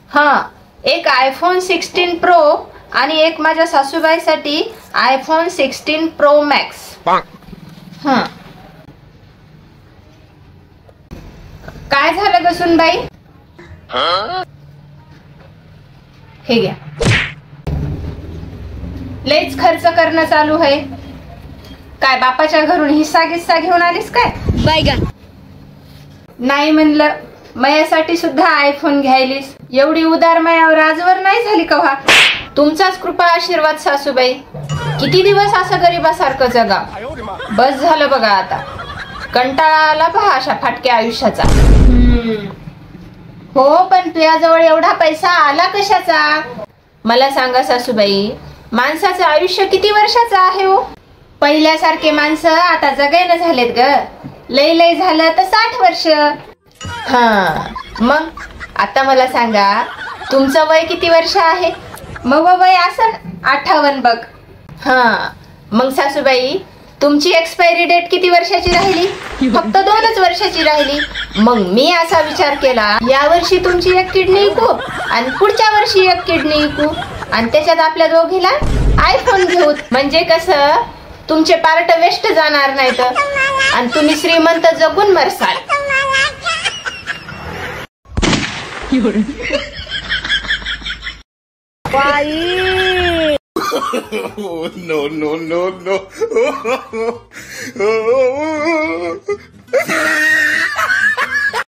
हां, एक iPhone 16 pro आणि एक माझ्या सासूबाईसाठी आयफोन 16 प्रो मॅक्स. हां, काय झालं ग सुनबाई? हे घ्या. लयच खर्च करणं चालू आहे. काय बापाच्या घरून हिस्सा गिस्सा घेऊन आलीस काय? बायगा नाही म्हणलं, मयासाठी सुद्धा आयफोन घ्यायलीस. एवढी उदार मायावर आजवर नाही झाली कव्हा. तुमचाच कृपा आशीर्वाद सासूबाई. किती दिवस असं गरीबासारखं जगा. बस झालं बघा आता. कंटाळा आला पहा अशा फाटक्या आयुष्याचा. हो, पण तुझ्याजवळ एवढा पैसा आला कशाचा? मला सांगा सासूबाई, माणसाचं आयुष्य किती वर्षाचं आहे हो? पहिल्यासारखे माणसं आता जगायला झालेत ग. लय झालं तर 60 वर्ष. हा, मग आता मला सांगा, तुमचं वय किती वर्ष आहे? मग वय असं 58 बघ. हा, मग सासूबाई, तुमची एक्सपायरी डेट किती वर्षाची राहिली? फक्त 2च वर्षाची राहिली. मग मी असा विचार केला, या वर्षी तुमची एक किडनी विकू आणि पुढच्या वर्षी एक किडनी विकू आणि त्याच्यात आपल्या दोघीला आयफोन घेऊ. म्हणजे कसं, तुमचे पार्ट वेस्ट जाणार नाहीत आणि तुम्ही श्रीमंत जगून मरसाल. no.